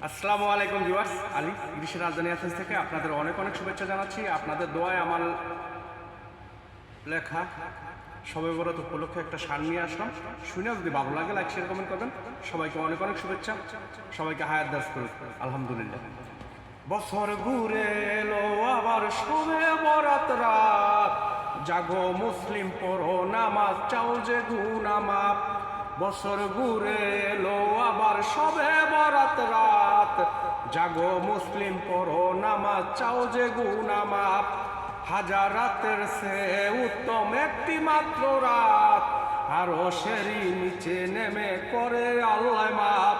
আসসালামু আলাইকুম ভিউয়ার্স, আলী গ্রীষ্মের রাজধানী এথেন্স থেকে আপনাদের অনেক অনেক শুভেচ্ছা জানাচ্ছি। আপনাদের দোয়ায় আমার লেখা শবে বরাত উপলক্ষে একটা শান নিয়ে আসলাম। শুনে যদি ভালো লাগে লাইক শেয়ার কমেন্ট করবেন। সবাইকে অনেক অনেক শুভেচ্ছা, সবাইকে হায়াত দাস করুন। আলহামদুলিল্লাহ। বছর ঘুরে এলো আবার শবে বরাত রাত, জাগো মুসলিম পড়ো নামাজ, চাও যে গুনাহ মাপ। বছর ঘুরে এলো আবার শবে বরাত রাত, জাগো মুসলিম পড়ো নামাজ, চাও যে গুনাহ মাপ। হাজার রাতের সে উত্তম একটি মাত্র রাত, আরশেরই নিচে নেমে করে আল্লাহ মাপ।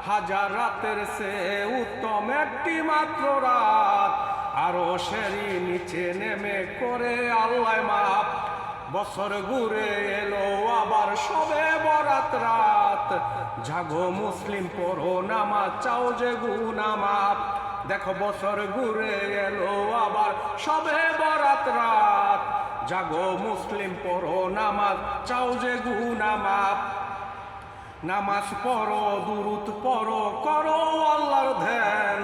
হাজার রাতের সে উত্তম একটি মাত্র রাত, আরশেরই নিচে নেমে করে আল্লাহ মাপ। বছর ঘুরে এলো আবার শবে বরাত রাত, জাগো মুসলিম পড়ো নামাজ, চাও যে গুনাহ মাপ। দেখো বছর ঘুরে এলো আবার শবে বরাত রাত, জাগো মুসলিম পড়ো নামাজ, চাও যে গুনাহ মাপ। নামাজ পড়ো, দুরূদ পড়ো, করো আল্লাহর ধ্যান,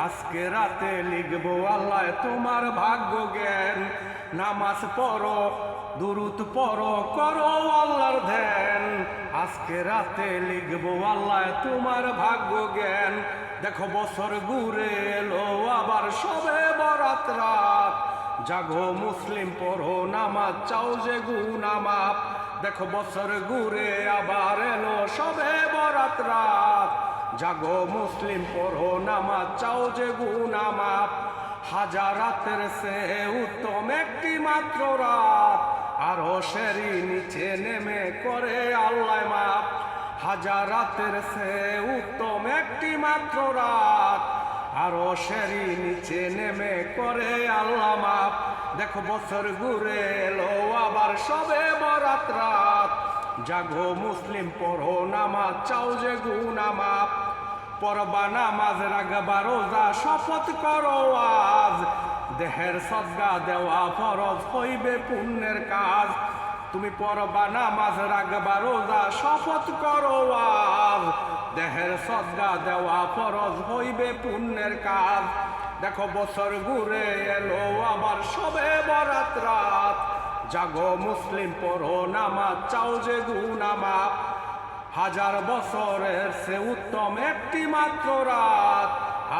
আজকে রাতে লিখবো আল্লাহ তোমার ভাগ্য জ্ঞান। নামাজ পড়ো, দুরূদ পড়ো, করো আল্লাহর ধ্যান, আজকে রাতে লিখবো আল্লাহ তোমার ভাগ্য জ্ঞান। দেখো বছর ঘুরে এলো আবার শবে বরাত রাত, জাগো মুসলিম পড়ো নামাজ, চাও যে গুনাহ মাপ। দেখো বছর ঘুরে আবার এলো শবে বরাত রাত, জাগো মুসলিম পড়ো নামাজ, চাও যে গুনাহ মাপ। হাজার রাতের সে উত্তম একটি মাত্র রাত, আরশেরই নিচে নেমে করে আল্লাহ মাপ। হাজার রাতের সে উত্তম একটি মাত্র রাত, আরশেরই নিচে নেমে করে আল্লাহ মাপ। দেখো বছর ঘুরে এলো আবার শবে বরাত রাত, জাগো মুসলিম পড়ো নামাজ, চাও যে গুনাহ মাপ। পড়বা নামাজ, রাখবা রোজা, শপথ করো আজ, দেহের সদকা দেওয়া ফরজ, হইবে পুণ্যের কাজ। তুমি পড়বা নামাজ, রাখবা রোজা, শপথ করো আজ, দেহের সদকা দেওয়া ফরজ, হইবে পুণ্যের কাজ। দেখো বছর ঘুরে এলো আবার শবে বরাত রাত, জাগো মুসলিম পড়ো নামাজ, চাও যে গুনাহ মাপ। হাজার বছরের সে উত্তম একটি মাত্র রাত,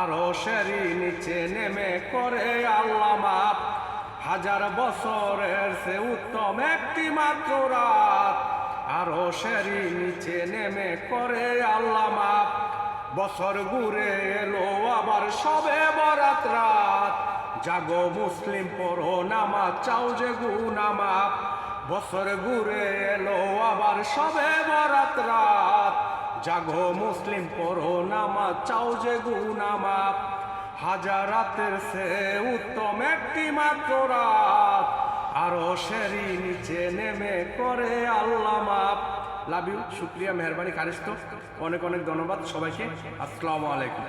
আরশেরই নিচে নেমে করে আল্লাহ মাপ। হাজার বছরের সে উত্তম একটি মাত্র রাত, আরশেরই নিচে নেমে করে আল্লাহ মাপ। বছর ঘুরে এলো আবার শবে বরাত রাত, জাগো মুসলিম পড়ো নামাজ, চাও যে গুনাহ মাপ। বছর ঘুরে এলো আবার শবে বরাত রাত, জাগো মুসলিম পড়ো নামাজ, চাও যে গুনাহ মাপ। হাজার রাতের সে উত্তম একটি মাত্র রাত, আরশেরই নিচে নেমে করে আল্লাহ মাপ। লাভ ইউ, শুক্রিয়া, মেহরবানি, খারিজ। অনেক অনেক ধন্যবাদ সবাইকে। আসসালামু আলাইকুম।